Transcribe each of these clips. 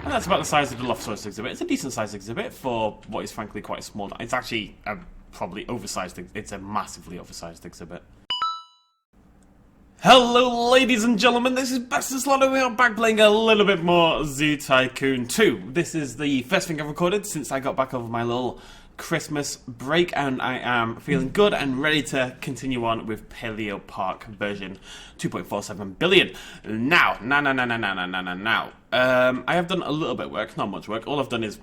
And that's about the size of the Allosaurus exhibit. It's a decent sized exhibit for what is frankly quite a small. It's actually a probably oversized. It's a massively oversized exhibit. Hello ladies and gentlemen, this is BestInSlot and we are back playing a little bit more Zoo Tycoon 2. This is the first thing I've recorded since I got back over my little Christmas break, and I am feeling good and ready to continue on with Paleo Park version 2.47 billion. Now, I have done a little bit of work, not much work. All I've done is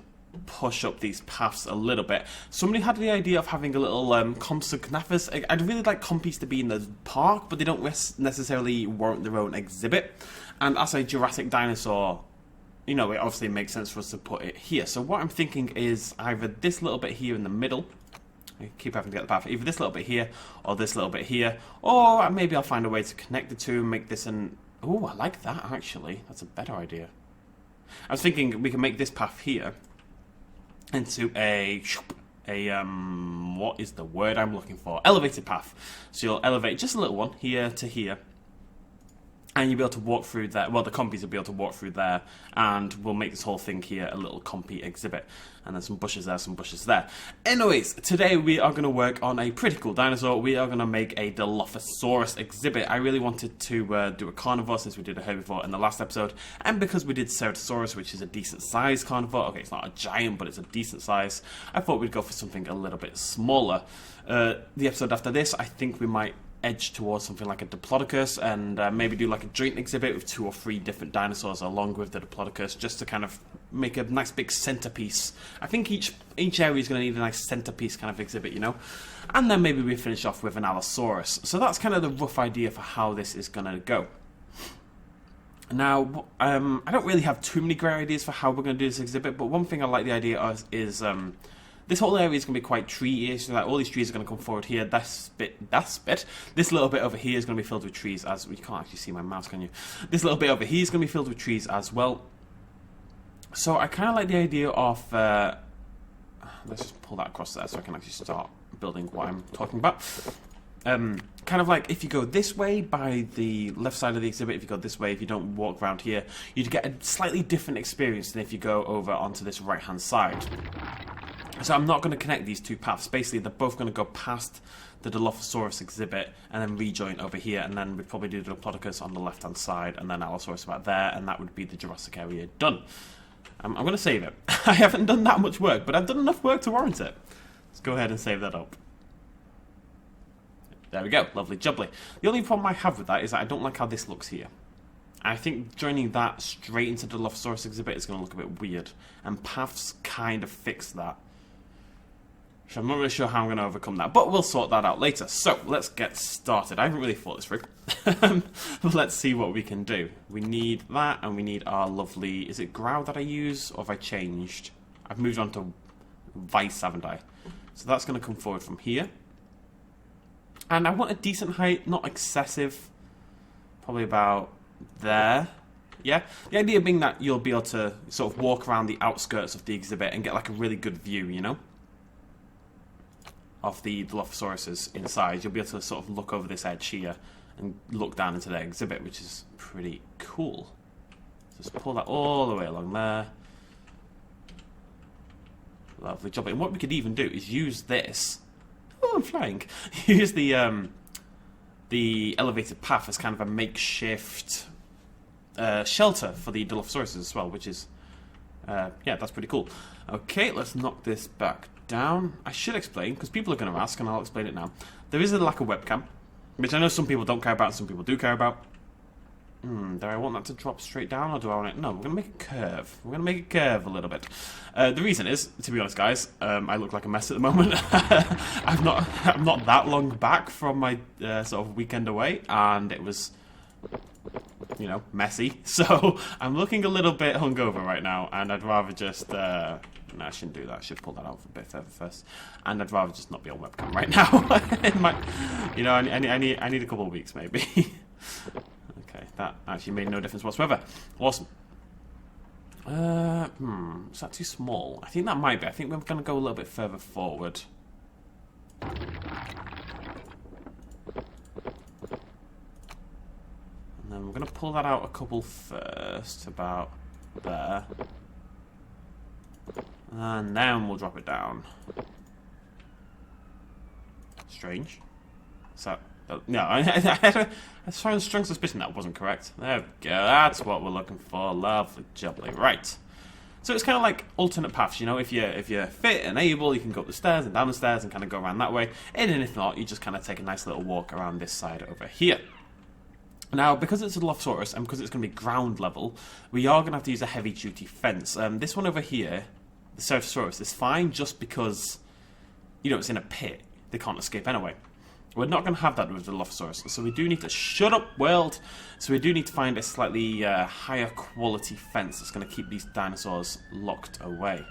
push up these paths a little bit. Somebody had the idea of having a little compsognathus. I'd really like compies to be in the park, but they don't necessarily warrant their own exhibit. And as a Jurassic dinosaur, you know, it obviously makes sense for us to put it here. So what I'm thinking is either this little bit here in the middle. I keep having to get the path. Either this little bit here, or this little bit here. Or maybe I'll find a way to connect the two and make this an... Oh, I like that, actually. That's a better idea. I was thinking we can make this path here into what is the word I'm looking for? Elevated path. So you'll elevate just a little one here to here, and you'll be able to walk through there. Well, the compies will be able to walk through there, and we'll make this whole thing here a little compy exhibit. And there's some bushes there, some bushes there. Anyways, today we are going to work on a pretty cool dinosaur. We are going to make a Allosaurus exhibit. I really wanted to do a carnivore since we did a herbivore in the last episode, and because we did Ceratosaurus, which is a decent size carnivore. Okay, it's not a giant, but it's a decent size. I thought we'd go for something a little bit smaller. The episode after this, I think we might edge towards something like a Diplodocus, and maybe do like a joint exhibit with 2 or 3 different dinosaurs along with the Diplodocus, just to kind of make a nice big centerpiece. I think each area is going to need a nice centerpiece kind of exhibit, you know. And then maybe we finish off with an Allosaurus. So that's kind of the rough idea for how this is going to go. Now, I don't really have too many great ideas for how we're going to do this exhibit, but one thing I like the idea of is this whole area is going to be quite tree-ish, so like all these trees are going to come forward here. This little bit over here is going to be filled with trees as... You can't actually see my mouse, can you? This little bit over here is going to be filled with trees as well. So I kind of like the idea of... let's just pull that across there so I can actually start building what I'm talking about. Kind of like if you go this way by the left side of the exhibit, if you go this way, if you don't walk around here, you'd get a slightly different experience than if you go over onto this right-hand side. So I'm not going to connect these two paths. Basically, they're both going to go past the Allosaurus exhibit and then rejoin over here, and then we'd probably do the Diplodocus on the left-hand side, and then Allosaurus about there, and that would be the Jurassic area done. I'm going to save it. I haven't done that much work, but I've done enough work to warrant it. Let's go ahead and save that up. There we go. Lovely jubbly. The only problem I have with that is that I don't like how this looks here. I think joining that straight into the Allosaurus exhibit is going to look a bit weird, and paths kind of fix that. So I'm not really sure how I'm going to overcome that, but we'll sort that out later. So, let's get started. I haven't really thought this through. But let's see what we can do. We need that, and we need our lovely... Is it growl that I use, or have I changed? I've moved on to vice, haven't I? So that's going to come forward from here. And I want a decent height, not excessive. Probably about there. Yeah? The idea being that you'll be able to sort of walk around the outskirts of the exhibit and get like a really good view, you know? Of the Allosaurus inside. You'll be able to sort of look over this edge here and look down into the exhibit, which is pretty cool. Just pull that all the way along there. Lovely job. And what we could even do is use this. Oh, I'm flying. Use the elevated path as kind of a makeshift shelter for the Allosaurus as well, which is yeah, that's pretty cool. Okay, let's knock this back down. I should explain, because people are going to ask, and I'll explain it now. There is a lack of webcam, which I know some people don't care about and some people do care about. Do I want that to drop straight down, or do I want it... No, we're going to make it curve. We're going to make it curve a little bit. The reason is, to be honest, guys, I look like a mess at the moment. I'm not that long back from my sort of weekend away, and it was, you know, messy. So I'm looking a little bit hungover right now, and I'd rather just... No, I shouldn't do that. I should pull that out a bit further first. And I'd rather just not be on webcam right now. It might, you know, I need a couple of weeks maybe. Okay, that actually made no difference whatsoever. Awesome. Is that too small? I think that might be. I think we're going to go a little bit further forward. And then we're going to pull that out a couple first, about there. And then we'll drop it down. Strange. So, no, I had a strong suspicion that wasn't correct. There we go. That's what we're looking for. Lovely, jubbly. Right. So it's kind of like alternate paths, you know. If you're fit and able, you can go up the stairs and down the stairs and kind of go around that way. And then if not, you just kind of take a nice little walk around this side over here. Now, because it's a Allosaurus and because it's going to be ground level, we are going to have to use a heavy-duty fence. This one over here, the Ceratosaurus, is fine just because, you know, it's in a pit. They can't escape anyway. We're not going to have that with the Allosaurus, so we do need to shut up, world. So we do need to find a slightly higher quality fence that's going to keep these dinosaurs locked away.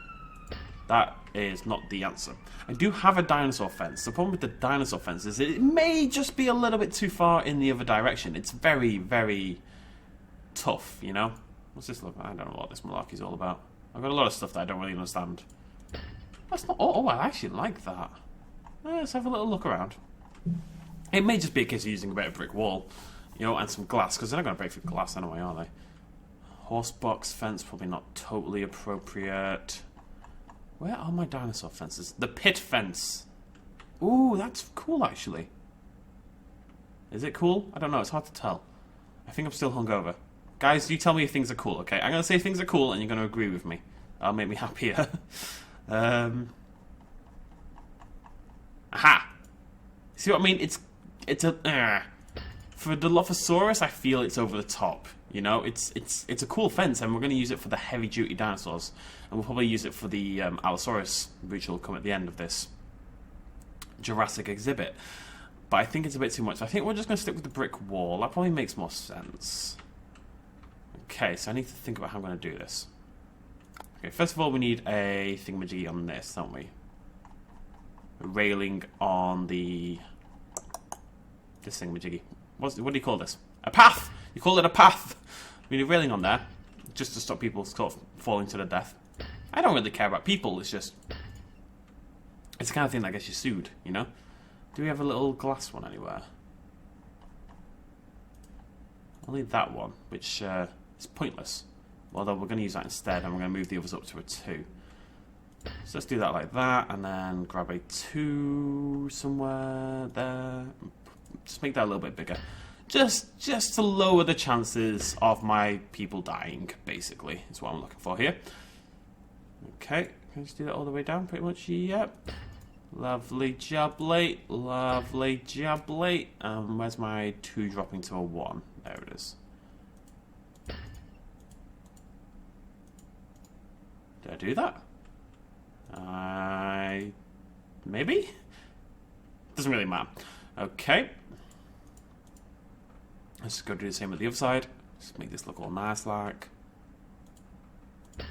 That is not the answer. I do have a dinosaur fence. The problem with the dinosaur fence is it may just be a little bit too far in the other direction. It's very, very tough, you know? What's this look? I don't know what this malarkey's all about. I've got a lot of stuff that I don't really understand. That's not... Oh, I actually like that. Let's have a little look around. It may just be a case of using a bit of brick wall, you know, and some glass, because they're not going to break through glass anyway, are they? Horse box fence, probably not totally appropriate. Where are my dinosaur fences? The pit fence. Ooh, that's cool, actually. Is it cool? I don't know, it's hard to tell. I think I'm still hungover. Guys, you tell me if things are cool, okay? I'm going to say things are cool, and you're going to agree with me. That'll make me happier. Aha! See what I mean? It's a... For the Dilophosaurus, I feel it's over the top. You know, it's a cool fence, and we're going to use it for the heavy-duty dinosaurs, and we'll probably use it for the Allosaurus, which will come at the end of this Jurassic exhibit. But I think it's a bit too much. I think we're just going to stick with the brick wall. That probably makes more sense. Okay, so I need to think about how I'm going to do this. Okay, first of all, we need a thingamajiggy on this, don't we? A railing on the... This thingamajiggy. What do you call this? A path! You call it a path! We need a railing on there, just to stop people sort of falling to their death. I don't really care about people, it's just... It's the kind of thing that gets you sued, you know? Do we have a little glass one anywhere? Only that one, which is pointless. Although we're going to use that instead, and we're going to move the others up to a 2. So let's do that like that, and then grab a 2 somewhere there. Just make that a little bit bigger. Just to lower the chances of my people dying, basically, is what I'm looking for here. Okay, can I just do that all the way down, pretty much? Yep. Lovely jubbly, lovely jubbly. Where's my 2 dropping to a 1? There it is. Did I do that? Maybe? Doesn't really matter. Okay. Let's go do the same with the other side. Just make this look all nice like.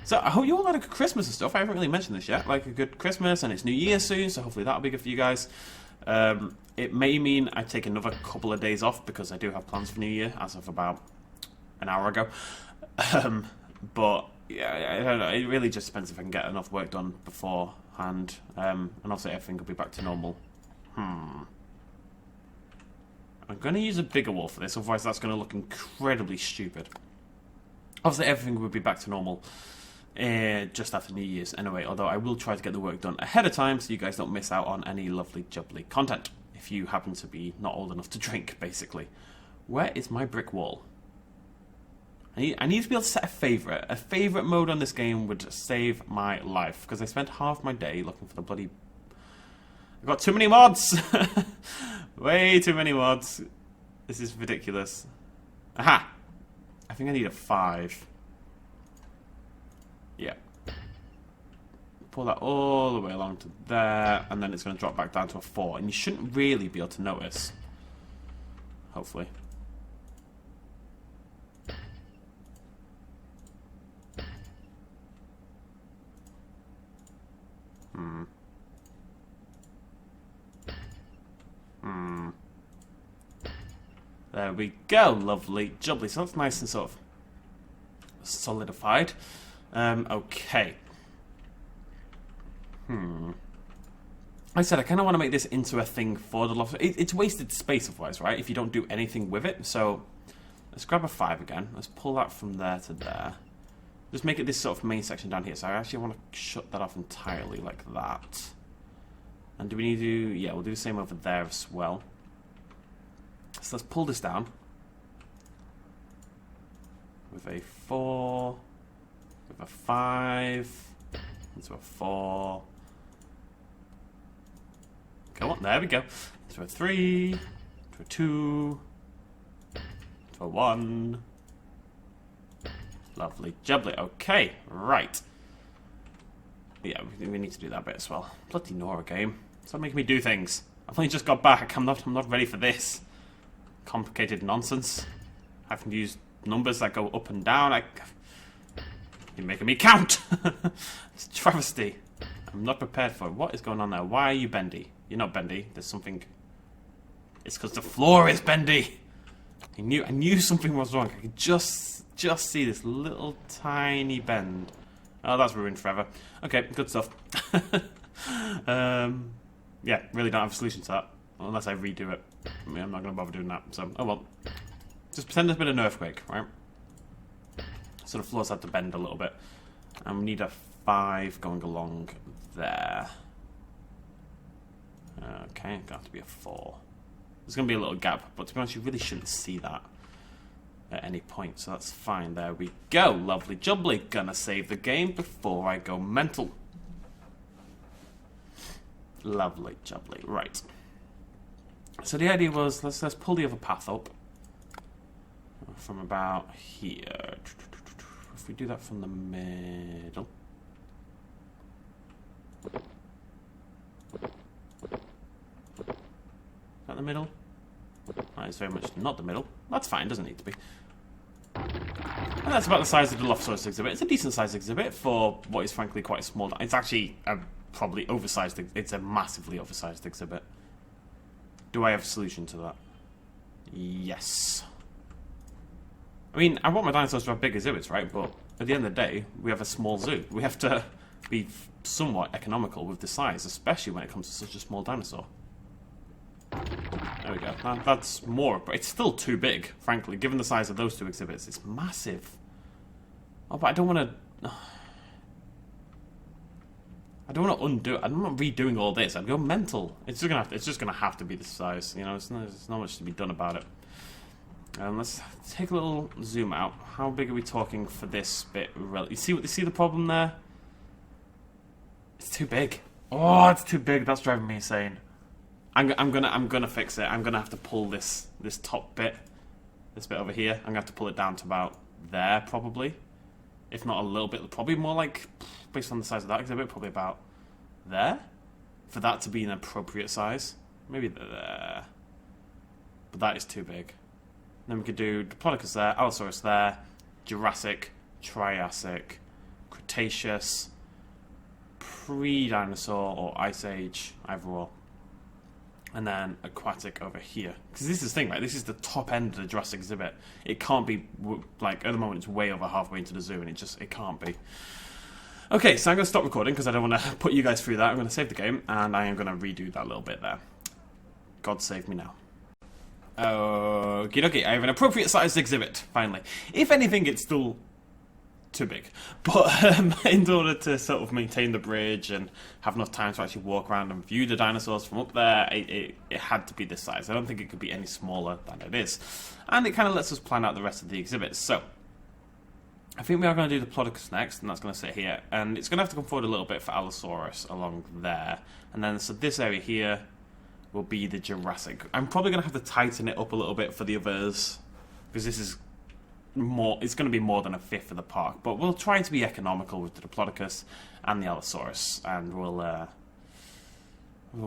So I hope you all had a good Christmas and stuff. I haven't really mentioned this yet. Like a good Christmas, and it's New Year soon, so hopefully that'll be good for you guys. It may mean I take another couple of days off because I do have plans for New Year as of about an hour ago. But yeah, I don't know. It really just depends if I can get enough work done beforehand. And also everything will be back to normal. I'm going to use a bigger wall for this, otherwise that's going to look incredibly stupid. Obviously everything will be back to normal just after New Year's anyway, although I will try to get the work done ahead of time so you guys don't miss out on any lovely jubbly content, if you happen to be not old enough to drink, basically. Where is my brick wall? I need to be able to set a favourite. A favourite mode on this game would save my life, because I spent half my day looking for the bloody... I've got too many mods! Way too many mods. This is ridiculous. Aha! I think I need a 5. Yeah. Pull that all the way along to there, and then it's going to drop back down to a 4. And you shouldn't really be able to notice. Hopefully. There we go, lovely, jubbly. So that's nice and sort of solidified. Okay. Like I said, I kind of want to make this into a thing for the loft. It's wasted space otherwise, right? If you don't do anything with it. So let's grab a 5 again. Let's pull that from there to there. Just make it this sort of main section down here. So I actually want to shut that off entirely like that. And do we need to... Yeah, we'll do the same over there as well. So let's pull this down. With a 4. With a 5. Into a 4. Come on, there we go. Into a 3. To a 2. To a 1. Lovely jubbly. Okay, right. Yeah, we need to do that bit as well. Bloody Nora game. Stop making me do things. I've only just got back. I'm not ready for this. Complicated nonsense. Having to use numbers that go up and down. You're making me count. It's a travesty. I'm not prepared for it. What is going on there? Why are you bendy? You're not bendy. There's something. It's because the floor is bendy. I knew something was wrong. I could just see this little tiny bend. Oh, that's ruined forever. Okay, good stuff. Yeah, really don't have a solution to that. Unless I redo it. I mean, I'm not going to bother doing that. So, oh well. Just pretend there's been an earthquake, right? So the floor's had to bend a little bit. And we need a 5 going along there. Okay, it's going to have to be a 4. There's going to be a little gap, but to be honest, you really shouldn't see that at any point, so that's fine. There we go. Lovely jubbly. Gonna save the game before I go mental. Lovely jubbly. Right. So the idea was, let's pull the other path up from about here. If we do that from the middle. Is that the middle? That is very much not the middle. That's fine, doesn't need to be. And that's about the size of the Allosaurus exhibit. It's a decent sized exhibit for what is frankly quite small. It's actually a probably oversized. It's a massively oversized exhibit. Do I have a solution to that? Yes. I mean, I want my dinosaurs to have big exhibits, right? But at the end of the day, we have a small zoo. We have to be somewhat economical with the size, especially when it comes to such a small dinosaur. There we go. That's more, but it's still too big, frankly. Given the size of those two exhibits, it's massive. Oh, but I don't want to... I don't want to undo it. I'm not redoing all this. I'd go mental. It's just gonna have to be this size. You know, there's not much to be done about it. Let's take a little zoom out. How big are we talking for this bit? You see the problem there? It's too big. Oh, it's too big. That's driving me insane. I'm gonna fix it. I'm gonna have to pull this top bit, this bit over here. I'm gonna have to pull it down to about there, probably, if not a little bit. Probably more like, based on the size of that exhibit, probably about there, for that to be an appropriate size. Maybe there, but that is too big. Then we could do Diplodocus there, Allosaurus there, Jurassic, Triassic, Cretaceous, pre-dinosaur or Ice Age, either or. And then aquatic over here. Because this is the thing, right? This is the top end of the Jurassic exhibit. It can't be, like, at the moment it's way over halfway into the zoo, and it can't be. Okay, so I'm going to stop recording because I don't want to put you guys through that. I'm going to save the game, and I am going to redo that little bit there. God save me now. Okay, I have an appropriate sized exhibit, finally. If anything, it's still too big. But in order to sort of maintain the bridge and have enough time to actually walk around and view the dinosaurs from up there, it had to be this size. I don't think it could be any smaller than it is. And it kind of lets us plan out the rest of the exhibits. So, I think we are going to do the Diplodocus next, and that's going to sit here. And it's going to have to come forward a little bit for Allosaurus along there. And then, so this area here will be the Jurassic. I'm probably going to have to tighten it up a little bit for the others, because this is more, it's going to be more than a fifth of the park, but we'll try to be economical with the Diplodocus and the Allosaurus, and we'll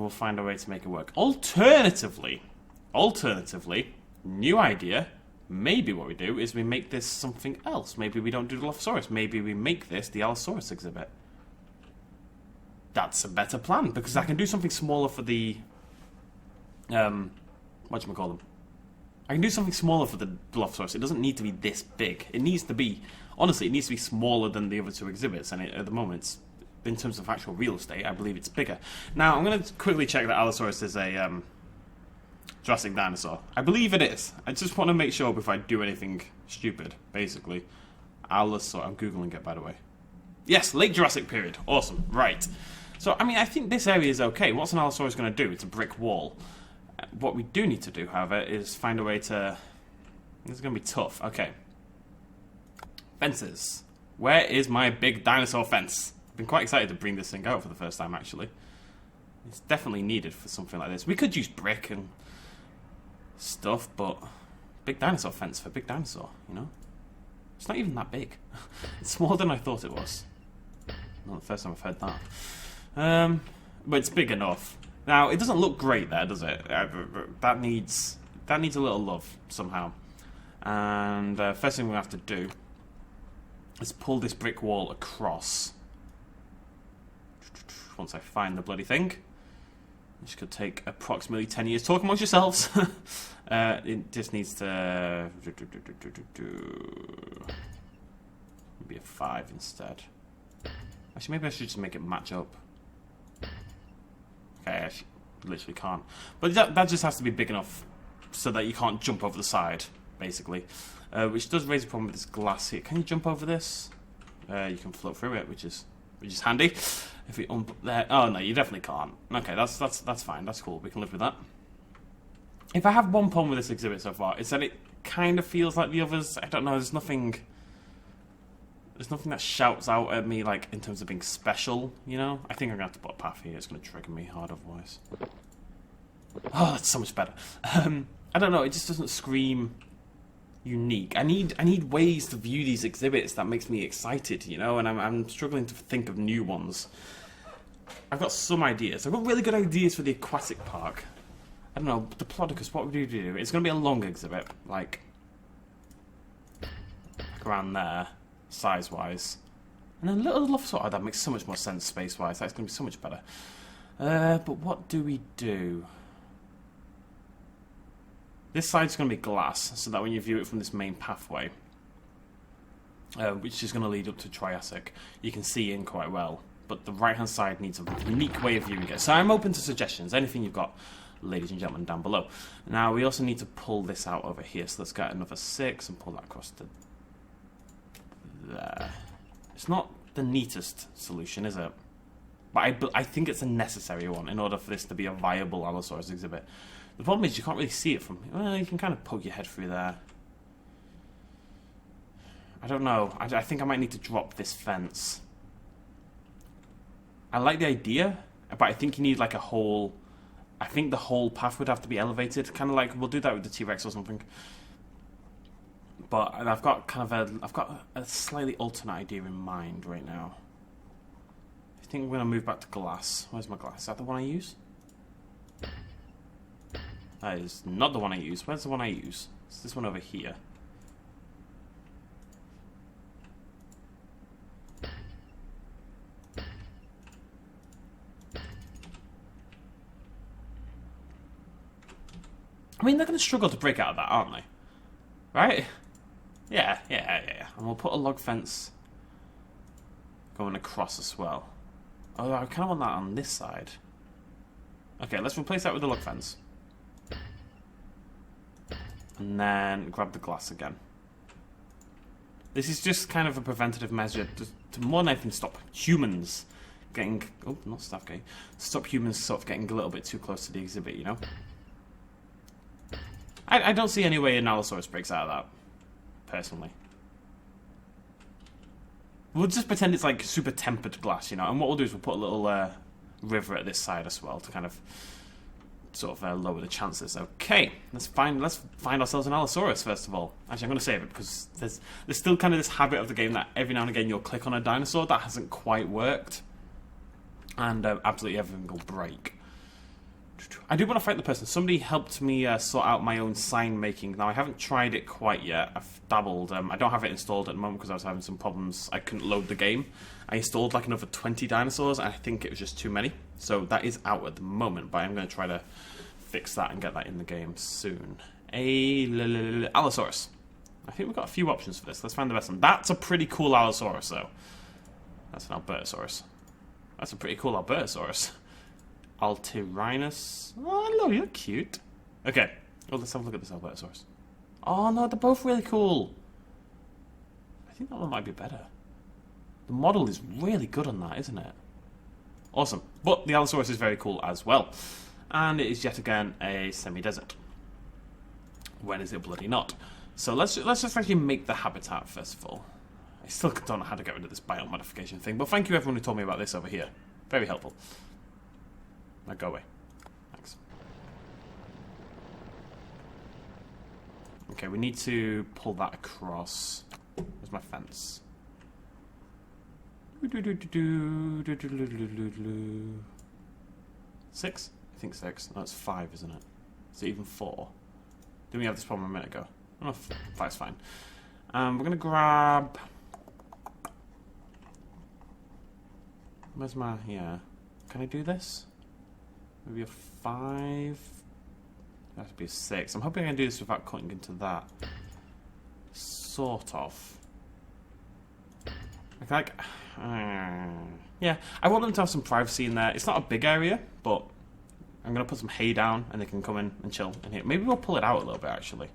find a way to make it work. Alternatively, new idea, maybe what we do is we make this something else. Maybe we don't do the Allosaurus, maybe we make this the Allosaurus exhibit. That's a better plan, because I can do something smaller for the, whatchamacallit? I can do something smaller for the Allosaurus. It doesn't need to be this big. It needs to be, honestly, it needs to be smaller than the other two exhibits. And at the moment, in terms of actual real estate, I believe it's bigger. Now, I'm going to quickly check that Allosaurus is a Jurassic dinosaur. I believe it is. I just want to make sure before I do anything stupid, basically. Allosaurus. I'm Googling it, by the way. Yes, late Jurassic period. Awesome. Right. So, I mean, I think this area is okay. What's an Allosaurus going to do? It's a brick wall. What we do need to do, however, is find a way to... This is going to be tough. Okay. Fences. Where is my big dinosaur fence? I've been quite excited to bring this thing out for the first time, actually. It's definitely needed for something like this. We could use brick and stuff, but... Big dinosaur fence for big dinosaur, you know? It's not even that big. It's smaller than I thought it was. Not the first time I've heard that. But it's big enough. Now, it doesn't look great there, does it? That needs a little love, somehow. And first thing we have to do is pull this brick wall across. Once I find the bloody thing. Which could take approximately 10 years. Talk amongst yourselves. It just needs to... Maybe a 5 instead. Actually, maybe I should just make it match up. Okay, I literally can't. But that just has to be big enough so that you can't jump over the side, basically. Which does raise a problem with this glass here. Can you jump over this? You can float through it, which is handy. If we there, oh no, you definitely can't. Okay, that's fine. That's cool. We can live with that. If I have one problem with this exhibit so far, it's that it kind of feels like the others. I don't know. There's nothing that shouts out at me like in terms of being special. You know. I think I'm gonna have to put a path here. It's gonna trigger me hard otherwise. Oh, that's so much better. I don't know. It just doesn't scream unique. I need ways to view these exhibits that makes me excited, you know, and I'm struggling to think of new ones. I've got some ideas. I've got really good ideas for the aquatic park. I don't know, Diplodocus, what would you do? It's going to be a long exhibit, like around there, size-wise. And then little Allosaurus, oh, that makes so much more sense space-wise. That's going to be so much better. But what do we do? This side's going to be glass, so that when you view it from this main pathway, which is going to lead up to Triassic, you can see in quite well. But the right-hand side needs a unique way of viewing it. So I'm open to suggestions. Anything you've got, ladies and gentlemen, down below. Now, we also need to pull this out over here. So let's get another 6 and pull that across to there. It's not the neatest solution, is it? But I think it's a necessary one in order for this to be a viable Allosaurus exhibit. The problem is you can't really see it from... Well, you can kind of poke your head through there. I don't know. I think I might need to drop this fence. I like the idea, but I think you need like a whole... I think the whole path would have to be elevated. Kind of like... We'll do that with the T-Rex or something. But I've got kind of I've got a slightly alternate idea in mind right now. I think we're going to move back to glass. Where's my glass? Is that the one I use? That is not the one I use. Where's the one I use? It's this one over here. I mean, they're going to struggle to break out of that, aren't they? Right? Yeah. And we'll put a log fence going across as well. Oh, I kind of want that on this side. Okay, let's replace that with the log fence. And then grab the glass again. This is just kind of a preventative measure to more than anything stop humans getting... Oh, not staff gate. Stop humans sort of getting a little bit too close to the exhibit, you know? I don't see any way an Allosaurus breaks out of that, personally. We'll just pretend it's like super tempered glass, you know, and what we'll do is we'll put a little river at this side as well to kind of sort of lower the chances. Okay, let's find ourselves an Allosaurus first of all. Actually, I'm going to save it because there's still kind of this habit of the game that every now and again you'll click on a dinosaur that hasn't quite worked, and absolutely everything will break. I do want to fight the person. Somebody helped me sort out my own sign making. Now, I haven't tried it quite yet. I've dabbled. I don't have it installed at the moment because I was having some problems. I couldn't load the game. I installed like another 20 dinosaurs, and I think it was just too many. So that is out at the moment, but I'm going to try to fix that and get that in the game soon. Allosaurus. I think we've got a few options for this. Let's find the best one. That's a pretty cool Allosaurus, though. That's an Albertosaurus. That's a pretty cool Albertosaurus. Altirinus. Oh, hello, you're cute. Okay, well, let's have a look at this Albertosaurus. Oh, no, they're both really cool. I think that one might be better. The model is really good on that, isn't it? Awesome. But the Allosaurus is very cool as well. And it is yet again a semi-desert. When is it bloody not? So let's just actually make the habitat first of all. I still don't know how to get rid of this biome modification thing, but thank you everyone who told me about this over here. Very helpful. Now go away. Thanks. Okay, we need to pull that across. Where's my fence? 6? I think 6. No, it's 5, isn't it? Is it even 4? Didn't we have this problem a minute ago? Oh, 5's fine. We're going to grab... Where's my... Yeah. Can I do this? Maybe a 5? That has to be a 6. I'm hoping I can do this without cutting into that. Sort of. Like... yeah, I want them to have some privacy in there. It's not a big area, but I'm going to put some hay down and they can come in and chill in here. Maybe we'll pull it out a little bit, actually.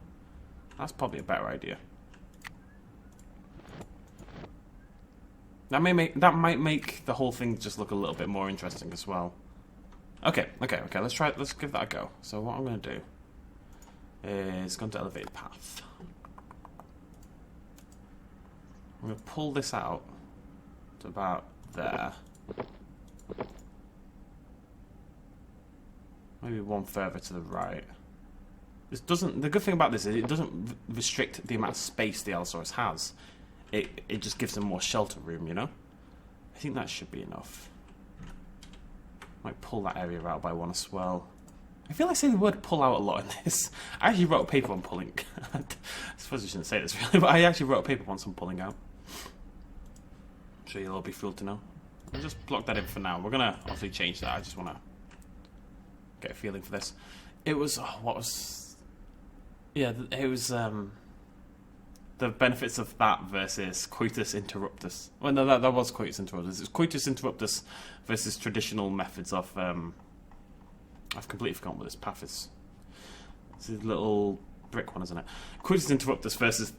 That's probably a better idea. That might make the whole thing just look a little bit more interesting as well. Okay. Let's try it. Let's give that a go. So what I'm going to do is go to elevated path. I'm going to pull this out to about there. Maybe one further to the right. This doesn't. The good thing about this is it doesn't restrict the amount of space the Allosaurus has. It just gives them more shelter room, you know? I think that should be enough. Might pull that area out by one as well. I feel like I say the word pull out a lot in this. I actually wrote a paper on pulling. I suppose I shouldn't say this really, but I actually wrote a paper on some pulling out. I'm sure you'll all be thrilled to know. I'll just block that in for now. We're gonna obviously change that. I just wanna get a feeling for this. It was what was? Yeah, it was the benefits of that versus coitus interruptus. Well, no, that was coitus interruptus. It's coitus interruptus versus traditional methods of. I've completely forgotten what this path is. It's a little brick one, isn't it? Coitus interruptus versus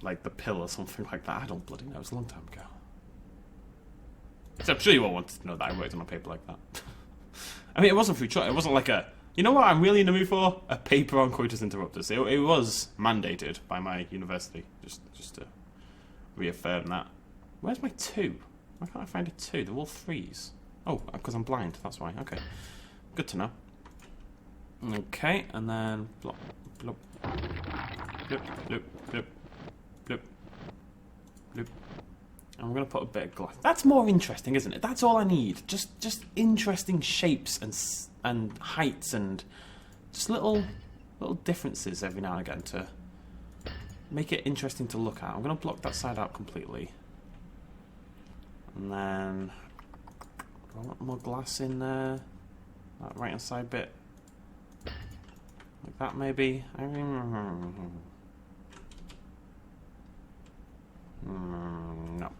like the pill or something like that. I don't bloody know. It was a long time ago. So I'm sure you all wanted to know that I worked on a paper like that. I mean, it wasn't through choice. It wasn't like a. You know what I'm really in the mood for? A paper on coitus interruptus. It was mandated by my university, just to reaffirm that. Where's my 2? Why can't I find a 2? They're all 3s. Oh, because I'm blind. That's why. Okay, good to know. Okay, and then blop, blop, blip, blip, blip, blip, blip. And we're gonna put a bit of glass. That's more interesting, isn't it? That's all I need. Just interesting shapes and heights and just little differences every now and again to make it interesting to look at. I'm gonna block that side out completely, and then I want more glass in there. That right hand side bit, like that maybe. No.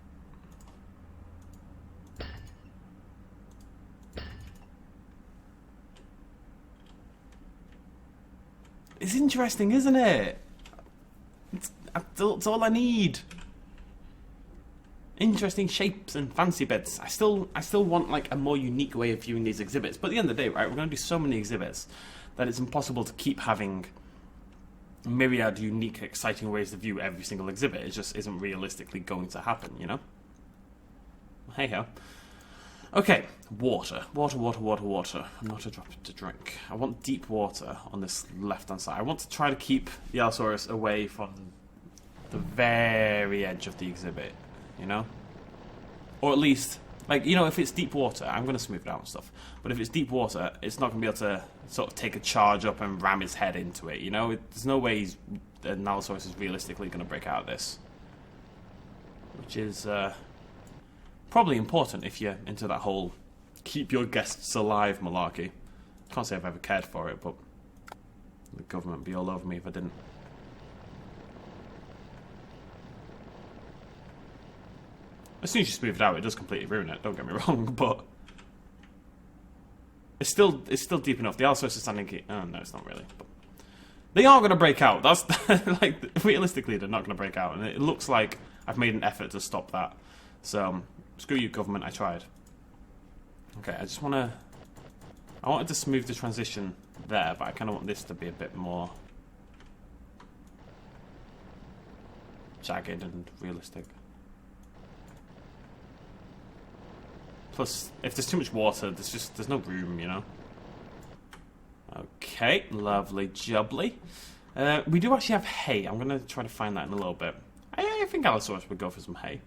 It's interesting, isn't it? It's all I need. Interesting shapes and fancy bits. I still want like a more unique way of viewing these exhibits. But at the end of the day, right, we're going to do so many exhibits that it's impossible to keep having myriad unique, exciting ways to view every single exhibit. It just isn't realistically going to happen, you know? Hey ho. Okay, water. Water. Not a drop to drink. I want deep water on this left-hand side. I want to try to keep the Allosaurus away from the very edge of the exhibit, you know? Or at least, like, you know, if it's deep water, I'm going to smooth it out and stuff. But if it's deep water, it's not going to be able to sort of take a charge up and ram his head into it, you know? There's no way an Allosaurus is realistically going to break out of this. Which is probably important if you're into that whole keep your guests alive malarkey. Can't say I've ever cared for it, but the government would be all over me if I didn't. As soon as you smooth it out, it does completely ruin it, don't get me wrong, but it's still deep enough. The Allosaurus is standing... Oh, no, it's not really. But They are going to break out. That's like, realistically, they're not going to break out. And it looks like I've made an effort to stop that. So, screw you, government, I tried. Okay, I just want to... I wanted to smooth the transition there, but I kind of want this to be a bit more jagged and realistic. Plus, if there's too much water, there's no room, you know? Okay, lovely jubbly. We do actually have hay. I'm going to try to find that in a little bit. I think Allosaurus would go for some hay.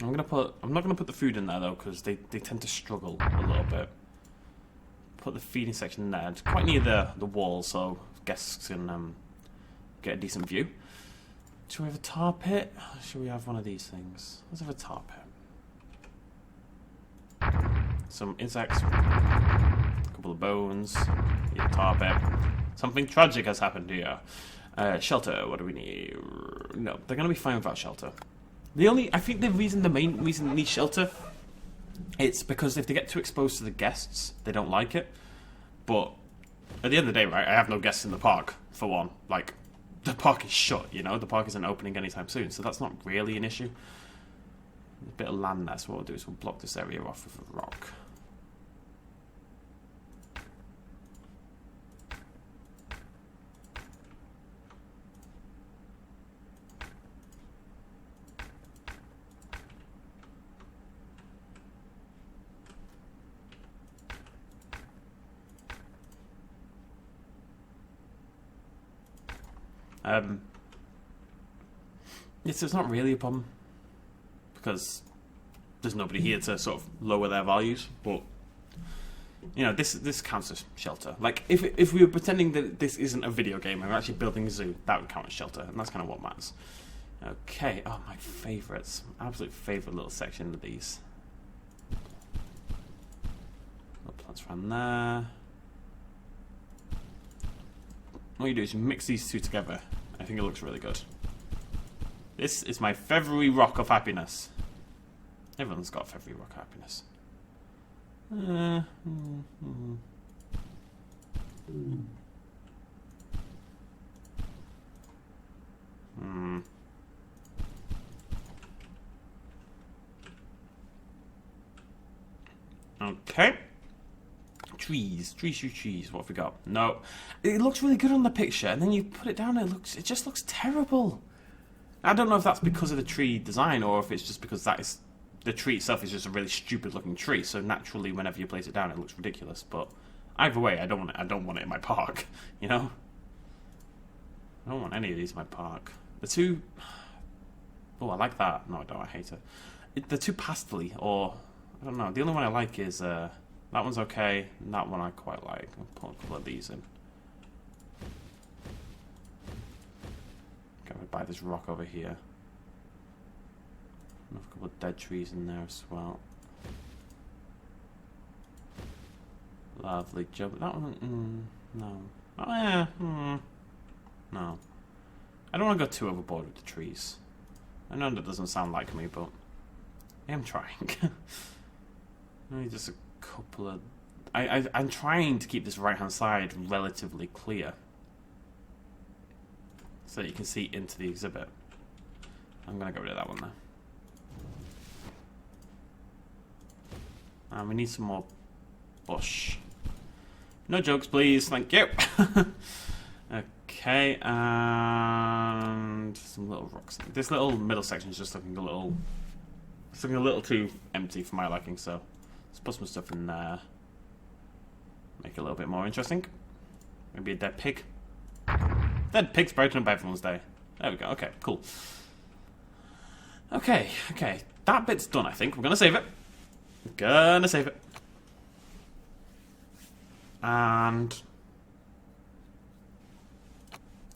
I'm not gonna put the food in there though, because they tend to struggle a little bit. Put the feeding section in there. It's quite near the wall, so guests can get a decent view. Should we have a tar pit? Should we have one of these things? Let's have a tar pit. Some insects. A couple of bones. Yeah, tar pit. Something tragic has happened here. Shelter. What do we need? No, they're gonna be fine without shelter. I think the main reason they need shelter, it's because if they get too exposed to the guests, they don't like it. But at the end of the day, right, I have no guests in the park, for one. Like, the park is shut, you know? The park isn't opening anytime soon, so that's not really an issue. A bit of land there, so what we'll do is we'll block this area off with a rock. Yes, it's not really a problem because there's nobody here to sort of lower their values. But you know, this counts as shelter. Like if we were pretending that this isn't a video game and we're actually building a zoo, that would count as shelter, and that's kind of what matters. Okay. Oh, my favourites, absolute favourite little section of these. Little plants around there. What you do is you mix these two together. I think it looks really good. This is my feathery rock of happiness. Everyone's got a feathery rock of happiness. Okay. Trees. What have we got? No, it looks really good on the picture, and then you put it down, it just looks terrible. I don't know if that's because of the tree design, or if it's just because the tree itself is just a really stupid looking tree. So naturally, whenever you place it down, it looks ridiculous. But either way, I don't want it in my park. You know, I don't want any of these in my park. The two, oh, I like that. No, I don't. I hate it. They're too pastel-y, or I don't know. The only one I like is that one's okay, and that one I quite like. I'll put a couple of these in. Going to buy this rock over here. And a couple of dead trees in there as well. Lovely job. That one, no. Oh yeah, no. I don't want to go too overboard with the trees. I know that doesn't sound like me, but I am trying. Maybe just a couple of... I'm trying to keep this right-hand side relatively clear, so that you can see into the exhibit. I'm going to get rid of that one there. And we need some more bush. No jokes, please. Thank you. Okay, and some little rocks. This little middle section is just looking a little... It's looking a little too empty for my liking, so let's put some stuff in there. Make it a little bit more interesting. Maybe a dead pig. Dead pig's broken up everyone's day. There we go. Okay, cool. Okay. That bit's done, I think. We're going to save it. And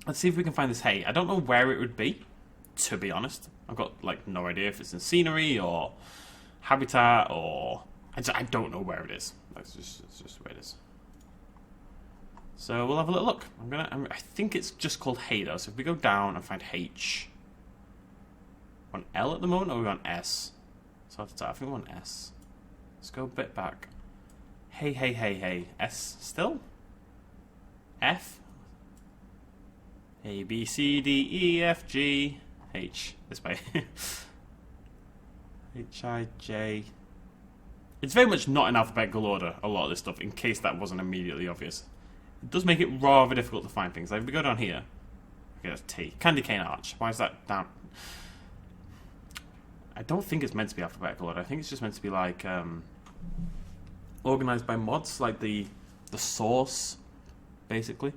let's see if we can find this hay. I don't know where it would be, to be honest. I've got, like, no idea if it's in scenery or habitat or... I don't know where it is. It's just the way it is. So we'll have a little look. I think it's just called hay, though. So if we go down and find H... We're on L at the moment, or we're on S? So I think we're on S. Let's go a bit back. Hey. S still? F? A, B, C, D, E, F, G, H. This way. H, I, J. It's very much not in alphabetical order, a lot of this stuff, in case that wasn't immediately obvious. It does make it rather difficult to find things. Like, if we go down here... Okay, that's T. Candy cane arch. Why is that down? I don't think it's meant to be alphabetical order. I think it's just meant to be, like, organized by mods, like the source, basically.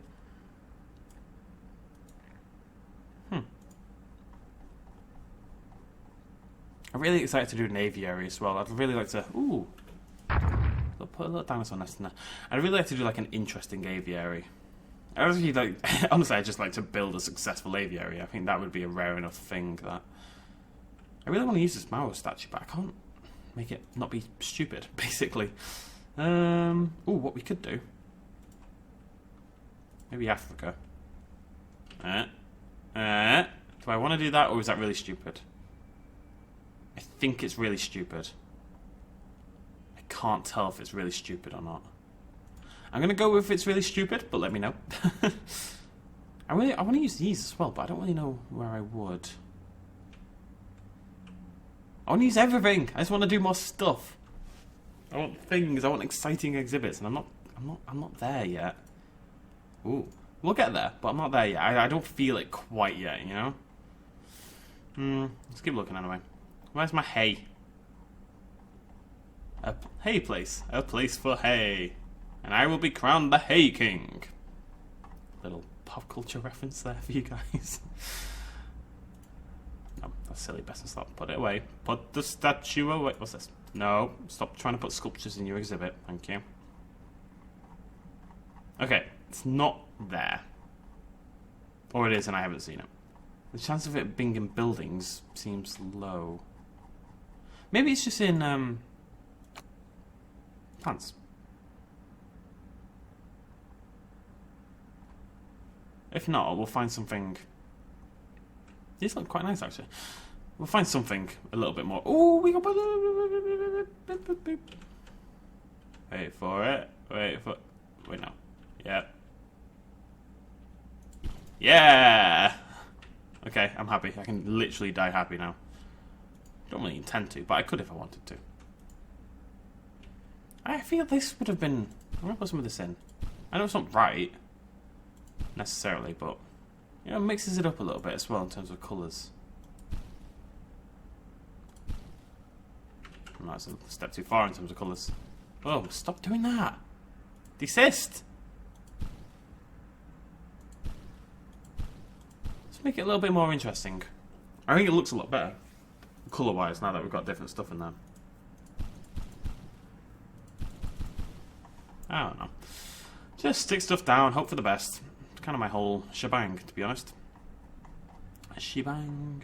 I'm really excited to do an aviary as well. I'd really like to... Ooh! Put a little dinosaur nest in there. I'd really like to do, like, an interesting aviary. I honestly, like, honestly, I'd just like to build a successful aviary. I think that would be a rare enough thing that... I really want to use this Mauro statue, but I can't make it not be stupid, basically. Ooh, what we could do... Maybe Africa. Do I want to do that, or is that really stupid? I think it's really stupid. I can't tell if it's really stupid or not. I'm going to go with it's really stupid, but let me know. I want to use these as well, but I don't really know where I would. I want to use everything. I just want to do more stuff. I want things. I want exciting exhibits, and I'm not there yet. Ooh, we'll get there, but I'm not there yet. I don't feel it quite yet, you know. Let's keep looking anyway. Where's my hay? A hay place. A place for hay. And I will be crowned the Hay King. Little pop culture reference there for you guys. No, that's silly. BestInSlot. Put it away. Put the statue away. What's this? No. Stop trying to put sculptures in your exhibit. Thank you. Okay. It's not there. Or it is and I haven't seen it. The chance of it being in buildings seems low. Maybe it's just in plants. If not, we'll find something... These look quite nice, actually. We'll find something a little bit more... Ooh, we got... Wait for it. Wait, no. Yep. Yeah! Okay, I'm happy. I can literally die happy now. Don't really intend to, but I could if I wanted to. I feel this would have been... I'm going to put some of this in. I know it's not right... necessarily, but you know, it mixes it up a little bit as well in terms of colours. No, that's a step too far in terms of colours. Oh, stop doing that! Desist! Let's make it a little bit more interesting. I think it looks a lot better, colour-wise, now that we've got different stuff in there. I don't know. Just stick stuff down, hope for the best. Kind of my whole shebang, to be honest. Shebang.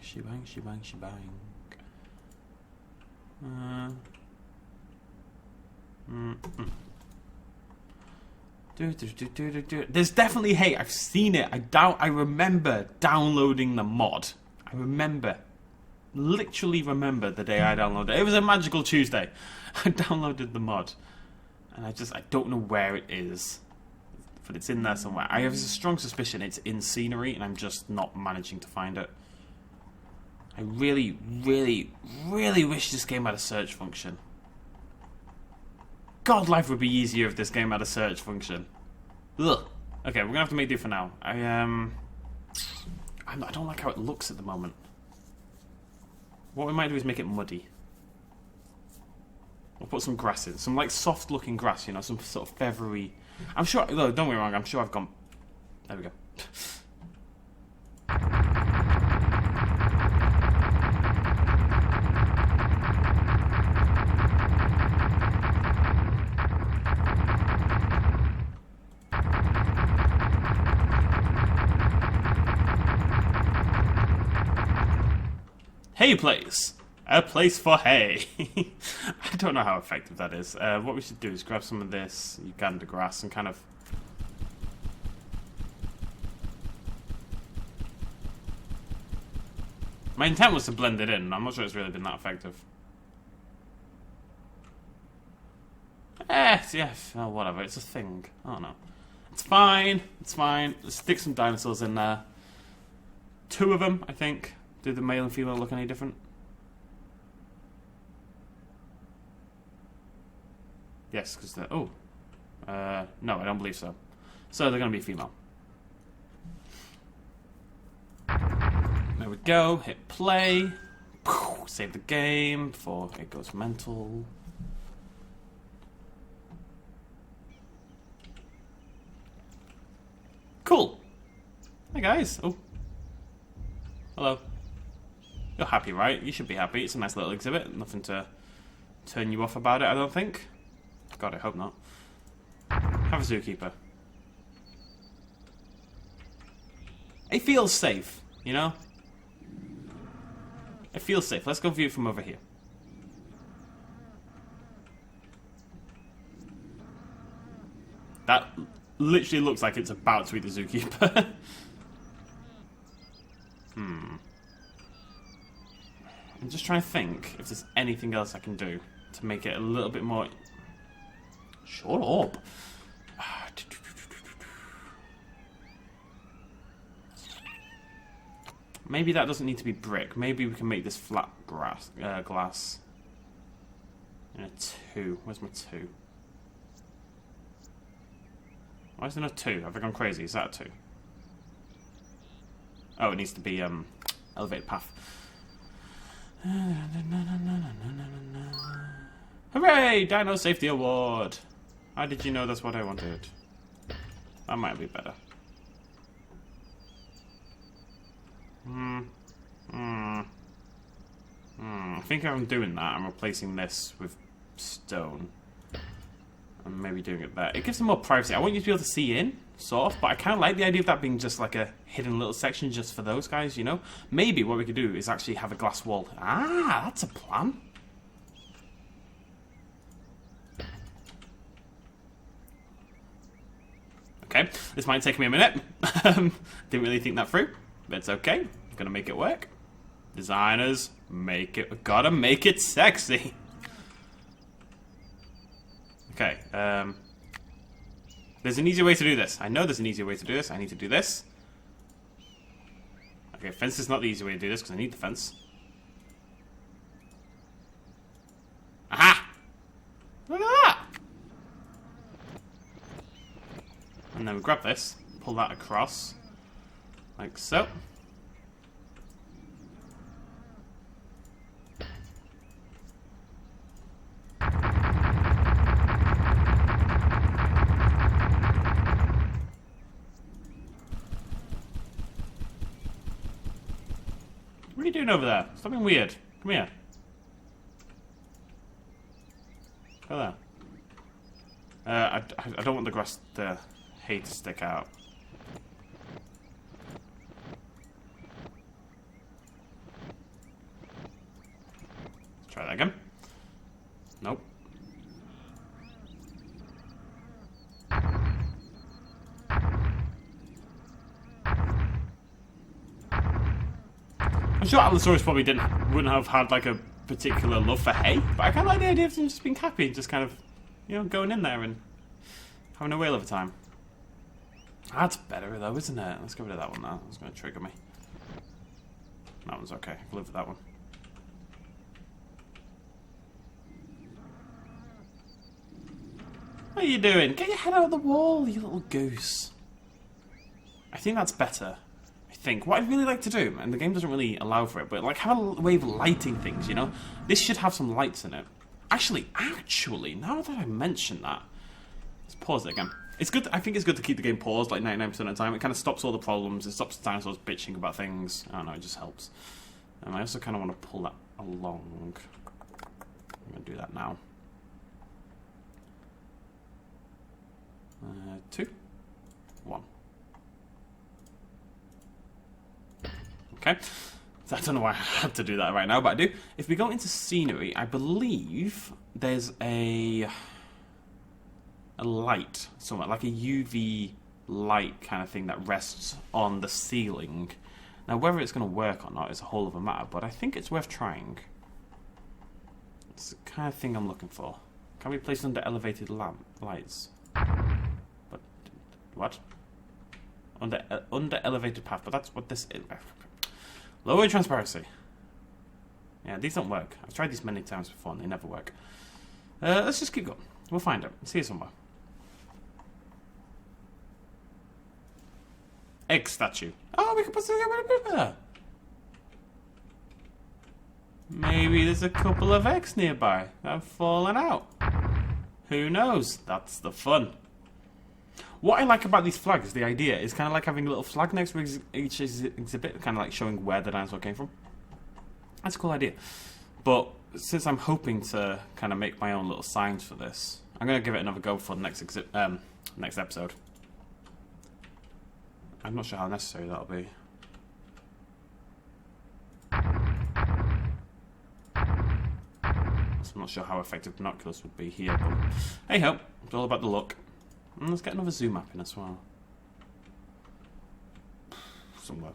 There's definitely hay. I've seen it. I remember downloading the mod. Literally remember the day I downloaded it. It was a magical Tuesday. I downloaded the mod, and I don't know where it is. But it's in there somewhere. I have a strong suspicion it's in scenery, and I'm just not managing to find it. I really, really, really wish this game had a search function. God, life would be easier if this game had a search function. Ugh. Okay, we're gonna have to make do for now. I don't like how it looks at the moment. What we might do is make it muddy. We'll put some grass in, some like soft-looking grass, you know, some sort of feathery. I'm sure. No, don't get me wrong. I'm sure I've gone. There we go. Hay place. A place for hay. I don't know how effective that is. What we should do is grab some of this Uganda grass and kind of... My intent was to blend it in. I'm not sure it's really been that effective. Yeah, oh, whatever. It's a thing. I don't know. It's fine. It's fine. Let's stick some dinosaurs in there. 2 of them, I think. Do the male and female look any different? Yes, because they're... Oh. No, I don't believe so. So they're going to be female. There we go. Hit play. Save the game before it goes mental. Cool. Hey guys. Oh. Hello. You're happy, right? You should be happy. It's a nice little exhibit. Nothing to turn you off about it, I don't think. God, I hope not. Have a zookeeper. It feels safe, you know? It feels safe. Let's go view it from over here. That literally looks like it's about to be the zookeeper. I'm just trying to think if there's anything else I can do to make it a little bit more... Shut up. Maybe that doesn't need to be brick. Maybe we can make this flat glass. And a 2. Where's my 2? Why is there no 2? Have I gone crazy? Is that a 2? Oh, it needs to be elevated path. Hooray! Dino Safety Award! How did you know that's what I wanted? That might be better. I think if I'm doing that, I'm replacing this with stone. And maybe doing it there. It gives them more privacy. I want you to be able to see in, sort of, but I kind of like the idea of that being just like a hidden little section just for those guys, you know? Maybe what we could do is actually have a glass wall. Ah, that's a plan. Okay, this might take me a minute. Didn't really think that through, but it's okay. I'm gonna make it work. Designers, gotta make it sexy. Okay, there's an easier way to do this. I know there's an easier way to do this. I need to do this. Okay, fence is not the easy way to do this because I need the fence. Aha! Look at that! And then we grab this, pull that across, like so. What are you doing over there? Something weird. Come here. Go there. I don't want the hay to stick out. Let's try that again. Nope. I'm sure Allosaurus probably wouldn't have had like a particular love for hay, but I kind of like the idea of him just being happy and just kind of, you know, going in there and having a whale of a time. That's better though, isn't it? Let's get rid of that one now. That's going to trigger me. That one's okay. I can live with that one. What are you doing? Get your head out of the wall, you little goose. I think that's better. I think. What I'd really like to do, and the game doesn't really allow for it, but like have a way of lighting things, you know? This should have some lights in it. Actually, now that I mention that, let's pause it again. It's good. I think it's good to keep the game paused like 99% of the time. It kind of stops all the problems. It stops the dinosaurs bitching about things. I don't know, it just helps. And I also kind of want to pull that along. I'm going to do that now. 2, 1. Okay. So I don't know why I had to do that right now, but I do. If we go into scenery, I believe there's a light somewhere, like a UV light kind of thing that rests on the ceiling. Now, whether it's going to work or not is a whole other matter, but I think it's worth trying. It's the kind of thing I'm looking for. Can we place it under elevated lights? But what? Under elevated path, but that's what this is. Lower transparency. Yeah, these don't work. I've tried these many times before and they never work. Let's just keep going. We'll find it. It's here somewhere. Egg statue. Oh, we can put something there. Maybe there's a couple of eggs nearby that have fallen out. Who knows? That's the fun. What I like about these flags, the idea, is kind of like having a little flag next to each exhibit, kind of like showing where the dinosaur came from. That's a cool idea. But since I'm hoping to kind of make my own little signs for this, I'm going to give it another go for the next episode. I'm not sure how necessary that'll be. I'm not sure how effective binoculars would be here, but hey ho, it's all about the look. And let's get another zoo map in as well. Somewhere.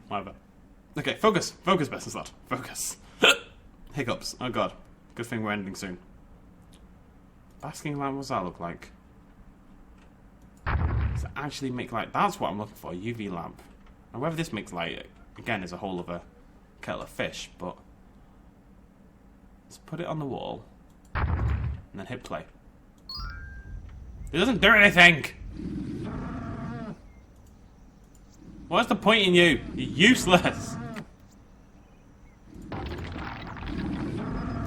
Whatever. Okay, focus. Focus, BestInSlot. Focus. Hiccups. Oh god. Good thing we're ending soon. Basking lamp, what does that look like? Does it actually make light? That's what I'm looking for, a UV lamp. Now whether this makes light, again, is a whole other kettle of fish, but let's put it on the wall and then hit play. It doesn't do anything! What's the point in you? You're useless!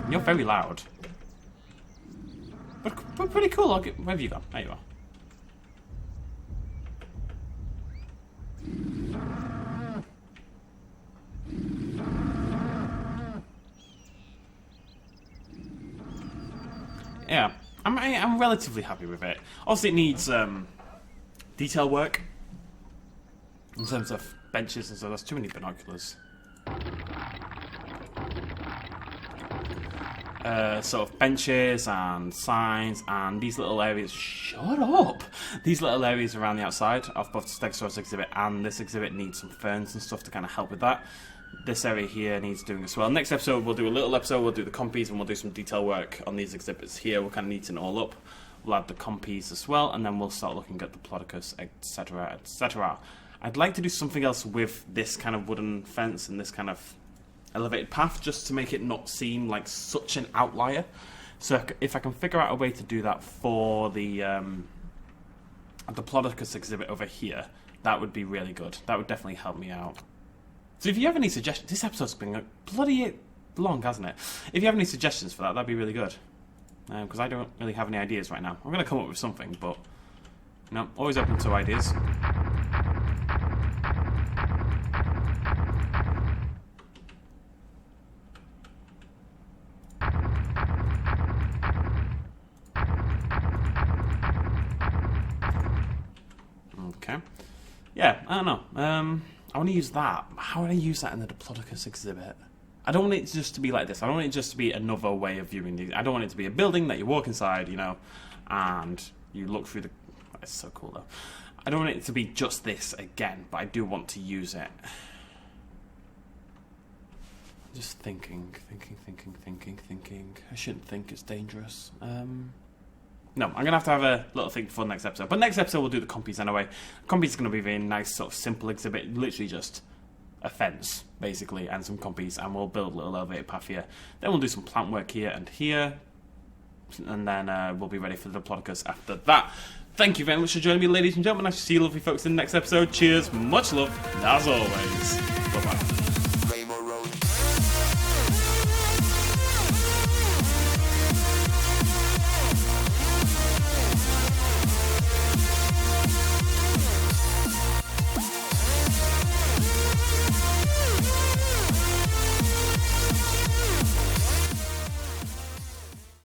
You're very loud. But pretty cool. Where have you gone? There you are. Yeah, I'm relatively happy with it. Obviously, it needs detail work in terms of benches and so. There's too many binoculars. Sort of benches and signs and these little areas. Shut up! These little areas around the outside of both the Stegosaurus exhibit and this exhibit need some ferns and stuff to kind of help with that. This area here needs doing as well. Next episode, we'll do a little episode. We'll do the compies and we'll do some detail work on these exhibits here. We'll kind of neaten it all up. We'll add the compies as well, and then we'll start looking at the Plodicus, etc., etc. I'd like to do something else with this kind of wooden fence and this kind of elevated path, just to make it not seem like such an outlier. So if I can figure out a way to do that for the Plodicus exhibit over here, that would be really good. That would definitely help me out. So if you have any suggestions, this episode's been bloody long, hasn't it? If you have any suggestions for that, that'd be really good. Because I don't really have any ideas right now. I'm going to come up with something, but no, always open to ideas. Okay. Yeah, I don't know. I want to use that. How would I use that in the Diplodocus exhibit? I don't want it just to be like this. I don't want it just to be another way of viewing these. I don't want it to be a building that you walk inside, you know, and you look through the... It's so cool, though. I don't want it to be just this again, but I do want to use it. Just thinking. I shouldn't think, it's dangerous. No, I'm going to have a little think for the next episode. But next episode, we'll do the compies anyway. Compies is going to be a very nice, sort of simple exhibit. Literally just a fence, basically, and some compies. And we'll build a little elevated path here. Then we'll do some plant work here and here. And then we'll be ready for the Diplodocus after that. Thank you very much for joining me, ladies and gentlemen. I shall see you lovely folks in the next episode. Cheers, much love, as always. Bye-bye.